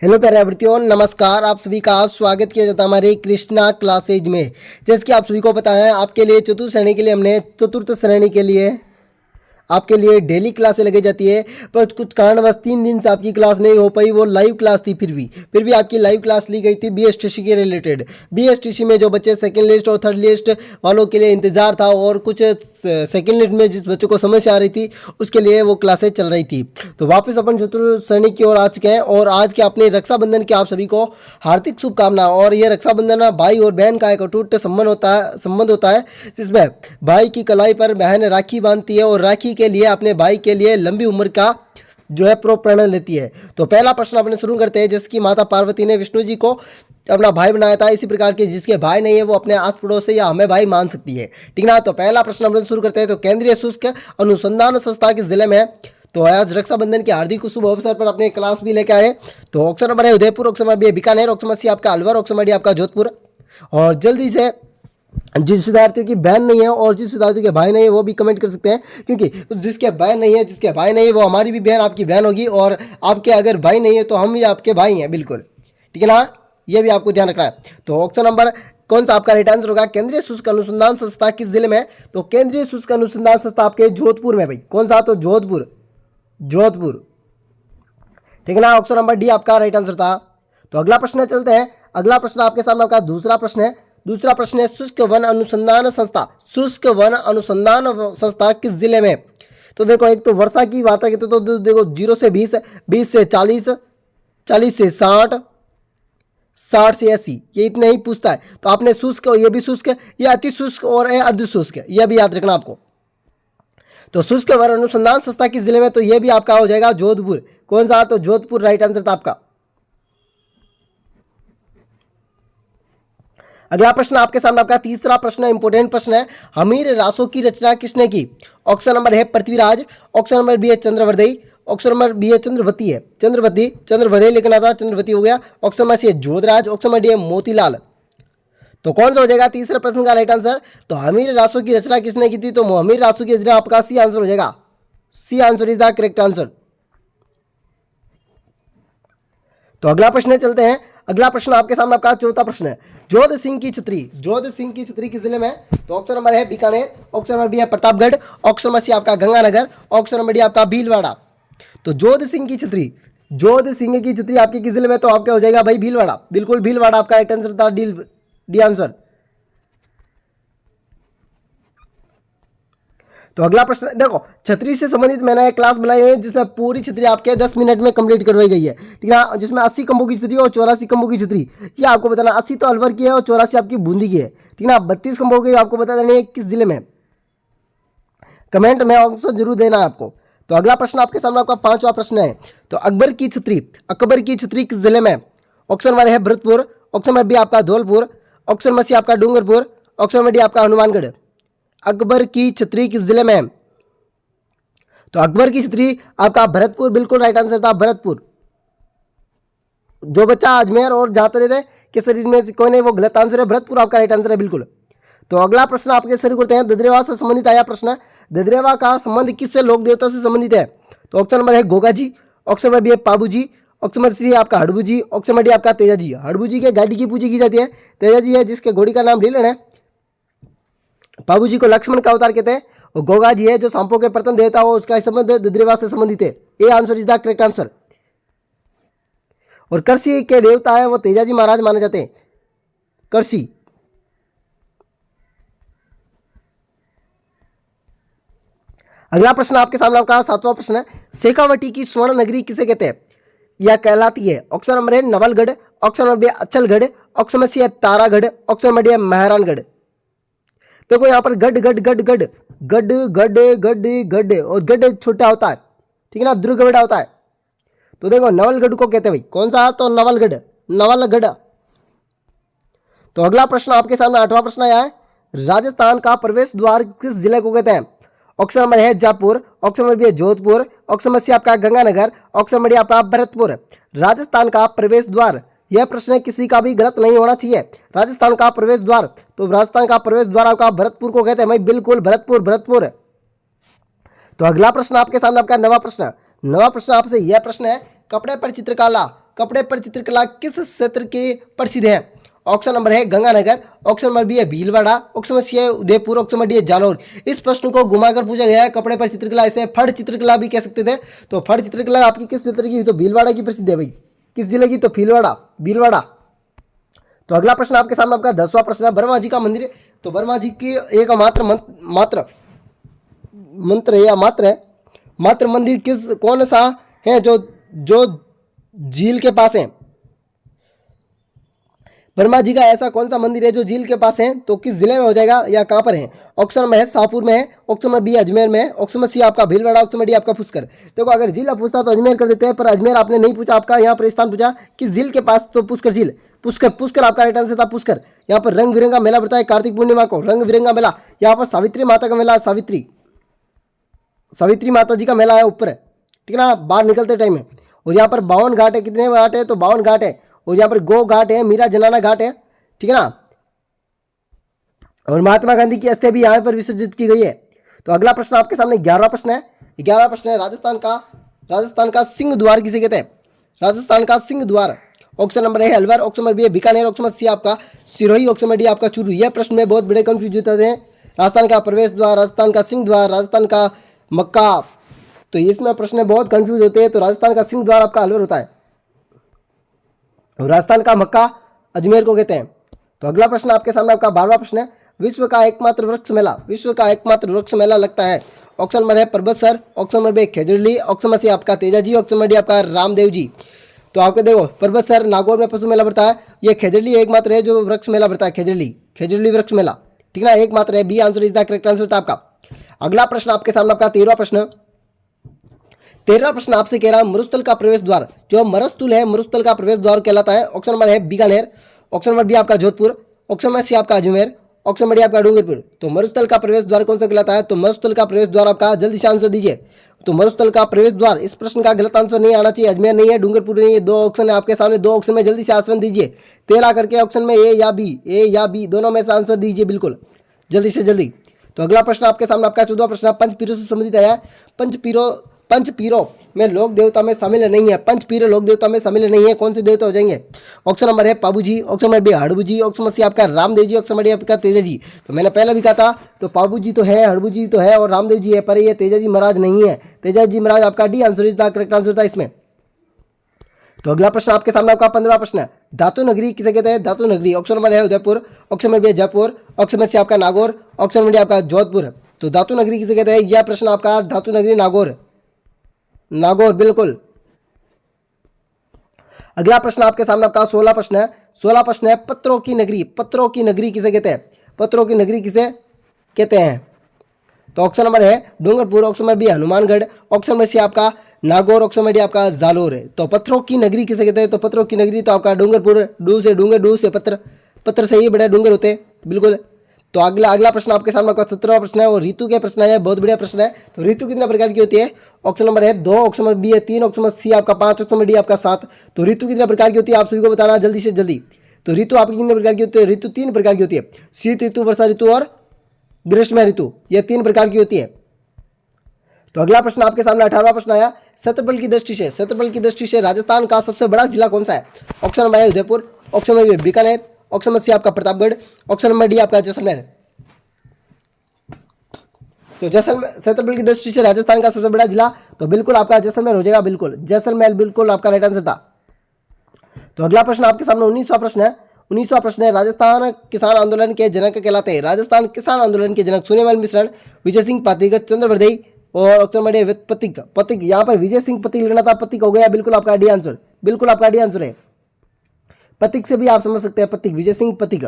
Hello प्यारे विद्यार्थियों, नमस्कार। आप सभी का स्वागत किया जाता है हमारे कृष्णा क्लासेज में। जैसे कि आप सभी को पता है, आपके लिए चतुर्थ श्रेणी के लिए हमने चतुर्थ श्रेणी के लिए आपके लिए डेली क्लासें लगाई जाती है। पर कुछ कारणवश 3 दिन से आपकी क्लास नहीं हो पाई। वो लाइव क्लास थी, फिर भी आपकी लाइव क्लास ली गई थी बीएसटीसी के रिलेटेड। बीएसटीसी में जो बच्चे सेकंड लिस्ट और थर्ड लिस्ट वालों के लिए इंतजार था, और कुछ सेकंड लिस्ट में जिस बच्चों को समस्या आ रही थी उसके लिए वो क्लासेज चल रही थी। तो वापस अपन चतुर्थ श्रेणी की ओर आ चुके हैं, और आज के अपने रक्षाबंधन की आप सभी को हार्दिक शुभकामना। और ये रक्षाबंधन भाई और बहन का एक अटूट संबंध होता है जिसमें भाई की कलाई पर बहन राखी बांधती है और राखी के लिए अपने भाई के लिए लंबी उम्र का जो है प्रण लेती है। तो पहला प्रश्न अपने शुरू करते हैं। जिसकी माता पार्वती ने विष्णु जी को अपना भाई बनाया था, इसी प्रकार के जिसके भाई नहीं है वो अपने आस पड़ोस से या हमें भाई मान सकती है। ठीक ना। तो पहला प्रश्न अपने शुरू करते हैं। तो केंद्रीय शुष्क अनुसंधान संस्था किस जिले में है? तो आज रक्षाबंधन के हार्दिक शुभ अवसर पर अपने क्लास भी लेके आए। तो ऑप्शन नंबर है Udaipur, option number B Bikaner, option number C आपका अलवर, ऑप्शन नंबर डी आपका जोधपुर। और जल्दी से जिस विद्यार्थियों की बहन नहीं है और जिस विद्यार्थियों के भाई नहीं है वो भी कमेंट कर सकते हैं, क्योंकि जिसके बहन नहीं है, जिसके भाई नहीं है, वो हमारी भी बहन आपकी बहन होगी, और आपके अगर भाई नहीं है तो हम भी आपके भाई हैं, बिल्कुल। ठीक है ना, ये भी आपको ध्यान रखना है। तो ऑप्शन नंबर कौन सा आपका राइट आंसर होगा? केंद्रीय शुष्क अनुसंधान संस्था किस जिले में है? तो केंद्रीय शुष्क अनुसंधान संस्था आपके जोधपुर में। भाई कौन सा? तो जोधपुर। जोधपुर। ठीक है ना, ऑप्शन नंबर डी आपका राइट आंसर था। तो अगला प्रश्न चलते हैं। अगला प्रश्न आपके सामने आपका दूसरा प्रश्न है। दूसरा प्रश्न है शुष्क वन अनुसंधान संस्था, शुष्क वन अनुसंधान संस्था किस जिले में? तो देखो, एक तो वर्षा की बात है तो देखो 0 से 20, 20 से 40, 40 से 60, 60 से 80, ये इतने ही पूछता है। तो आपने शुष्क, ये भी शुष्क, ये अति शुष्क और अर्ध शुष्क, यह भी याद रखना आपको। तो शुष्क वन अनुसंधान संस्था किस जिले में? तो यह भी आपका हो जाएगा जोधपुर। कौन सा? तो जोधपुर राइट आंसर था आपका। अगला प्रश्न आपके सामने आपका तीसरा प्रश्न इंपोर्टेंट प्रश्न है। हमीर रासों की रचना किसने की? ऑप्शन नंबर है पृथ्वीराज, ऑप्शन नंबर बी है चंद्रवर्धई, ऑप्शन नंबर बी है चंद्रवती है, चंद्रवर्धई लिखना था, चंद्रवती हो गया। ऑप्शन नंबर सी है जोधराज, ऑप्शन नंबर डी है मोतीलाल। तो कौन सा हो जाएगा तीसरे प्रश्न का राइट आंसर? तो हमीर रासों की रचना किसने की थी? तो हमीर रासों की रचना आपका सी आंसर हो जाएगा। C answer is the correct answer. तो अगला प्रश्न चलते हैं। अगला प्रश्न आपके सामने आपका चौथा प्रश्न है। जोध सिंह की छतरी, जोध सिंह की छतरी किस जिले में? तो ऑप्शन नंबर है बीकानेर, ऑप्शन नंबर बी है प्रतापगढ़, ऑप्शन नंबर सी आपका गंगानगर, ऑप्शन नंबर डी आपका भीलवाड़ा। तो जोध सिंह की छतरी, जोध सिंह की छतरी आपके किस जिले में? तो आपका हो जाएगा भाई भीलवाड़ा, बिल्कुल भीलवाड़ा आपका राइट आंसर था, डी आंसर। तो अगला प्रश्न देखो, छतरी से संबंधित मैंने एक क्लास बनाई है जिसमें पूरी छतरी आपके 10 मिनट में कंप्लीट करवाई गई है। ठीक है, जिसमें 80 खंभों की छतरी और 84 खंभों की छतरी, ये आपको बताना 80 तो अलवर की है और 84 आपकी बूंदी की है। ठीक है, 32 खंभों की आपको बता देनी है किस जिले में। कमेंट में आंसर जरूर देना है आपको। तो अगला प्रश्न आपके सामने आपका पांचवा प्रश्न है। तो अकबर की छतरी, अकबर की छतरी किस जिले में? ऑप्शन नंबर है भरतपुर, ऑप्शन नंबर बी आपका धौलपुर, ऑप्शन नंबर सी आपका डूंगरपुर, ऑप्शन नंबर डी आपका हनुमानगढ़। अकबर की छतरी किस जिले में है? तो अकबर की छतरी आपका भरतपुर, बिल्कुल राइट आंसर था भरतपुर। जो बच्चा अजमेर और जाते रहते कि शरीर में कोई नहीं, वो गलत आंसर है, भरतपुर आपका राइट आंसर है, बिल्कुल। तो अगला प्रश्न आपके शुरू करते हैं। ददरेवा से संबंधित आया प्रश्न। ददरेवा का संबंध किससे, लोक देवता से संबंधित है? तो ऑप्शन नंबर है Goga ji, option number B है पाबू जी, ऑप्शन नंबर सी है आपका हड़बू जी, ऑप्शन नंबर डी आपका तेजा जी। हड़बू जी के गाड़ी की पूजा की जाती है, तेजा जी है जिसके घोड़ी का नाम लीलन है, पाबू जी को लक्ष्मण का अवतार कहते हैं, और गोगा जी है जो सांपों के प्रथम देवता हो, उसका संबंध ददरेवा से संबंधित है। ये answer is the correct answer. और कृषि के देवता है वो तेजाजी महाराज माने जाते हैं, कृषि। अगला प्रश्न आपके सामने आपका सातवां प्रश्न है। शेखावटी की स्वर्ण नगरी किसे कहते हैं? यह कहलाती है, ऑप्शन नंबर है Nawalgarh, option number B Achalgarh, option number C है तारागढ़, ऑप्शन नंबर डी है मेहरानगढ़। देखो यहाँ पर गढ़ गढ़ गढ़ गढ़ गढ़ गढ़ गढ़ गढ़ और गढ़ छोटा होता है, ठीक है ना, दुर्गढ़ होता है। तो देखो नवलगढ़ को कहते हैं भाई, कौन सा? तो नवलगढ़, नवलगढ़। तो अगला प्रश्न आपके सामने आठवां प्रश्न आया है। राजस्थान का प्रवेश द्वार किस जिले को कहते हैं? ऑप्शन नंबर है जयपुर, ऑप्शन नंबर बी है जोधपुर, ऑप्शन नंबर सी आपका गंगानगर, ऑप्शन नंबर डी आपका भरतपुर। राजस्थान का प्रवेश द्वार, यह प्रश्न किसी का भी गलत नहीं होना चाहिए। राजस्थान का प्रवेश द्वार, तो राजस्थान का प्रवेश द्वार आपका भरतपुर को कहते हैं भाई, बिल्कुल भरतपुर, भरतपुर। तो अगला प्रश्न आपके सामने आपका नवा प्रश्न आपसे यह प्रश्न है। कपड़े पर चित्रकला कपड़े पर चित्रकला किस क्षेत्र के प्रसिद्ध है? ऑप्शन नंबर है गंगानगर, ऑप्शन नंबर बी है भीलवाड़ा, ऑप्शन नंबर सी है उदयपुर, ऑप्शन नंबर डी है जालौर। इस प्रश्न को घुमाकर पूछा गया है कपड़े पर चित्रकला, इसे फड़ चित्रकला भी कह सकते थे। तो फड़ चित्रकला आपकी किस क्षेत्र की? तो भीलवाड़ा की प्रसिद्ध है भाई। किस जिले की? तो भीलवाड़ा। तो अगला प्रश्न आपके सामने आपका 10वां प्रश्न है, वर्मा जी का मंदिर। तो वर्मा जी की एक मात्र मंदिर कौन सा है जो झील के पास है? वर्मा जी का ऐसा कौन सा मंदिर है जो झील के पास है? तो किस जिले में हो जाएगा या कहां पर है? ऑप्शन नंबर है शाहपुर में है, ऑप्शन नंबर बी अजमेर में है, ऑप्शन नंबर सी आपका भीलवाड़ा, ऑप्शन नंबर डी आपका पुष्कर। देखो अगर जिला पूछता तो अजमेर कर देते हैं, पर अजमेर आपने नहीं पूछा, आपका यहाँ पर स्थान पूछा किस झील के पास, तो पुष्कर झील। पुष्कर आपका राइट आंसर था, पुष्कर। यहाँ पर रंग बिरंगा मेला पड़ता है कार्तिक पूर्णिमा को, रंग बिरंगा मेला। यहाँ पर सावित्री माता का मेला, सावित्री माता जी का मेला है ऊपर, ठीक है ना, बाहर निकलते टाइम में। और यहाँ पर 52 घाट है, कितने घाट है? तो 52 घाट है। और यहाँ पर गो घाट है, मीरा जनाना घाट है, ठीक है ना। और महात्मा गांधी की अस्थियां भी यहाँ पर विसर्जित की गई है। तो अगला प्रश्न आपके सामने 11वां प्रश्न है। 11वां प्रश्न है, राजस्थान का सिंह द्वार किसे कहते हैं? राजस्थान का सिंह द्वार। ऑप्शन नंबर है अलवर, ऑप्शन नंबर बी है बीकानेर, ऑप्शन नंबर सी आपका सिरोही, ऑप्शन नंबर डी आपका चूरू। यह प्रश्न में बहुत बड़े कंफ्यूज होते हैं। राजस्थान का प्रवेश द्वार, राजस्थान का सिंह द्वार, राजस्थान का मक्का, तो इसमें प्रश्न बहुत कंफ्यूज होते हैं। तो राजस्थान का सिंह द्वार आपका अलवर होता है, और राजस्थान का मक्का अजमेर को कहते हैं। तो अगला प्रश्न आपके सामने आपका 12वां प्रश्न है, विश्व का एकमात्र वृक्ष मेला लगता है। ऑप्शन नंबर है Parbatsar, option number B Khejarli, option number C आपका तेजाजी, ऑप्शन नंबर डी आपका रामदेव जी। तो आपके देखो परबतसर नागौर में पशु मेला पड़ता है, ये खेजड़ली एकमात्र है जो वृक्ष मेला पड़ता है, खेजड़ली वृक्ष मेला, ठीक है ना, एकमात्र है। B answer is the correct answer था आपका। अगला प्रश्न आपके सामने आपका 13वां प्रश्न आपसे कह रहा है मरुस्थल का प्रवेश द्वार, जो मरुस्थल है मरुस्थल का प्रवेश द्वार कहलाता है। ऑप्शन नंबर है बीकानेर, ऑप्शन नंबर बी आपका जोधपुर, ऑप्शन नंबर सी आपका अजमेर, ऑप्शन नंबर डी आपका डूंगरपुर। तो मरुस्थल का प्रवेश द्वार कौन सा कहलाता है? तो मरुस्थल का प्रवेश द्वार आपका, जल्दी से आंसर दीजिए। तो मरुस्थल का प्रवेश द्वार, इस प्रश्न का गलत आंसर नहीं आना चाहिए, अजमेर नहीं है, डूंगरपुर नहीं है। दो ऑप्शन है आपके सामने, दो ऑप्शन में जल्दी से आंसर दीजिए। तेला करके ऑप्शन में ए या बी दोनों में से आंसर दीजिए बिल्कुल जल्दी से जल्दी। तो अगला प्रश्न आपके सामने आपका 14वां प्रश्न पंचपीरों से संबंधित है। पंचपीरों में लोक देवता में शामिल नहीं है, पंचपीरों लोक देवता में शामिल नहीं है, कौन से देवता हो जाएंगे? ऑप्शन नंबर है पाबू जी, ऑप्शन नंबर बी हड़बू जी, ऑप्शन नंबर सी आपका Ramdev ji, option number D आपका तेजा जी। तो मैंने पहले भी कहा था, तो पाबू जी तो है, हड़बू जी तो है और रामदेव जी है, पर ये तेजा जी महाराज नहीं है। तेजा जी महाराज आपका D answer is the correct answer था इसमें। तो अगला प्रश्न आपके सामने आपका 15वां प्रश्न है, धातु नगरी किसे कहते हैं? धातु नगरी, ऑप्शन नंबर है Udaipur, option number B Jaipur, option number C आपका नागौर, ऑप्शन नंबर डी आपका जोधपुर। तो धातु नगरी किसे कहते हैं? यह प्रश्न आपका धातु नगरी नागौर बिल्कुल। अगला प्रश्न आपके सामने आपका 16वां प्रश्न है पत्रों की नगरी किसे कहते हैं? पत्रों की नगरी किसे कहते हैं? तो ऑप्शन नंबर है Dungarpur, option number B Hanumangarh, option number C आपका नागौर, ऑप्शन नंबर डी आपका जालोर है। तो पत्रों की नगरी किसे कहते हैं? तो पत्रों की नगरी तो आपका डूंगरपुर, डू से पत्र से ही बड़े डूंगर होते बिल्कुल। तो अगला प्रश्न आपके सामने आपका 17वां प्रश्न है, और ऋतु के प्रश्न है, बहुत बढ़िया प्रश्न है। तो ऋतु कितने प्रकार की होती है? ऑप्शन नंबर है 2, ऑप्शन नंबर बी है 3, ऑप्शन नंबर सी आपका 5, ऑप्शन नंबर डी आपका 7। तो ऋतु कितने प्रकार की होती है आप सभी को बताना जल्दी से जल्दी। तो ऋतु आपकी कितने प्रकार की होती है? ऋतु 3 प्रकार की होती है, शीत ऋतु, वर्षा ऋतु और ग्रीष्म ऋतु, यह 3 प्रकार की होती है। तो अगला प्रश्न आपके सामने 18वां प्रश्न आया, क्षेत्रफल की दृष्टि से राजस्थान का सबसे बड़ा जिला कौन सा है? ऑप्शन नंबर है Udaipur, option number B Bikaner, option number C आपका प्रतापगढ़, ऑप्शन नंबर डी आपका जैसलमेर। तो क्षेत्रफल की दृष्टि से राजस्थान का सबसे बड़ा जिला तो बिल्कुल आपका जैसलमेर हो जाएगा, बिल्कुल जैसलमेर बिल्कुल आपका राइट आंसर था। तो अगला प्रश्न आपके सामने 19वां प्रश्न है, राजस्थान किसान आंदोलन के जनक कहलाते हैं। राजस्थान किसान आंदोलन के जनक सूर्यमल मिश्रण, विजय सिंह पातिक, चंद्रवर्धई और ऑप्शन नंबर डी पतिक। यहाँ पर विजय सिंह पतिक लिखना था, पतिक हो गया, बिल्कुल आपका डी आंसर, बिल्कुल आपका डी आंसर है। पतिक से भी आप समझ सकते हैं, पतिक, विजय सिंह पतिक।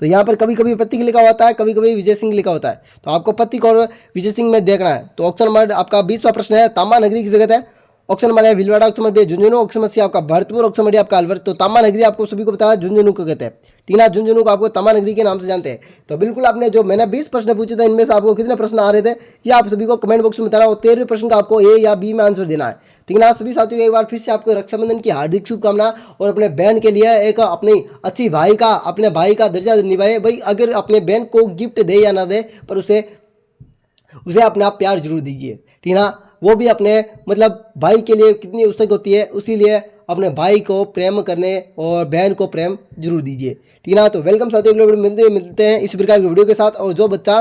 तो यहाँ पर कभी कभी पतिक लिखा होता है, कभी कभी विजय सिंह लिखा होता है, तो आपको पतिक और विजय सिंह में देखना है। तो ऑप्शन नंबर आपका 20वां प्रश्न है, तांबा नगरी किसे कहते हैं? ऑप्शन नंबर है Bhilwara, option number B Jhunjhunu, option number C आपका भरतपुर, ऑप्शन नंबर डी आपका अलवर। तो तांबा नगरी आपको सभी को पता है झुंझुनू को कहते हैं, ठीक है, झुंझुनू को आपको तांबा नगरी के नाम से जानते हैं। तो बिल्कुल आपने जो मैंने 20 प्रश्न पूछे थे, इनमें से आपको कितने प्रश्न आ रहे थे ये आप सभी को कमेंट बॉक्स में बताना, और 13वें प्रश्न का आपको ए या बी में आंसर देना है, ठीक है ना। सभी साथियों को एक बार फिर से आपको रक्षाबंधन की हार्दिक शुभकामना, और अपने बहन के लिए एक अपनी अच्छी अपने भाई का दर्जा निभाए। भाई अगर अपने बहन को गिफ्ट दे या ना दे, पर उसे अपने आप प्यार जरूर दीजिए, ठीक है ना। वो भी अपने मतलब भाई के लिए कितनी उत्सुक होती है, उसी लिए अपने भाई को प्रेम करने और बहन को प्रेम जरूर दीजिए। ठीक है ना। तो वेलकम साथियों, अगले वीडियो मिलते हैं इसी प्रकार की वीडियो के साथ। और जो बच्चा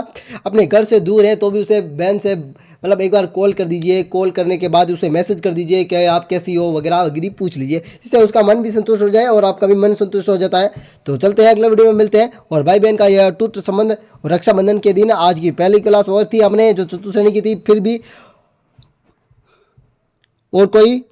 अपने घर से दूर है तो भी उसे बहन से मतलब एक बार कॉल कर दीजिए, कॉल करने के बाद उसे मैसेज कर दीजिए कि आप कैसी हो वगैरह वगैरह पूछ लीजिए, इससे उसका मन भी संतुष्ट हो जाए और आपका भी मन संतुष्ट हो जाता है। तो चलते हैं अगले वीडियो में मिलते हैं। और भाई बहन का यह अटूट संबंध रक्षाबंधन के दिन आज की पहली क्लास और थी हमने जो चतुर्थ श्रेणी की थी, फिर भी और कोई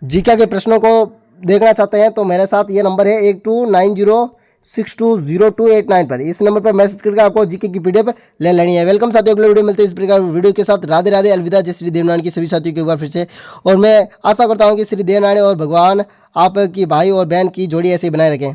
जीके के प्रश्नों को देखना चाहते हैं तो मेरे साथ ये नंबर है 8290620289 पर, इस नंबर पर मैसेज करके आपको जीके की पीडीएफ ले लेनी है। वेलकम साथियों, अगले वीडियो मिलते हैं इस प्रकार वीडियो के साथ। राधे राधे, अलविदा। जय श्री देवनारायण की सभी साथियों को एक बार फिर से। और मैं आशा करता हूँ कि श्री देवनारायण और भगवान आपकी भाई और बहन की जोड़ी ऐसे ही बनाए रखें।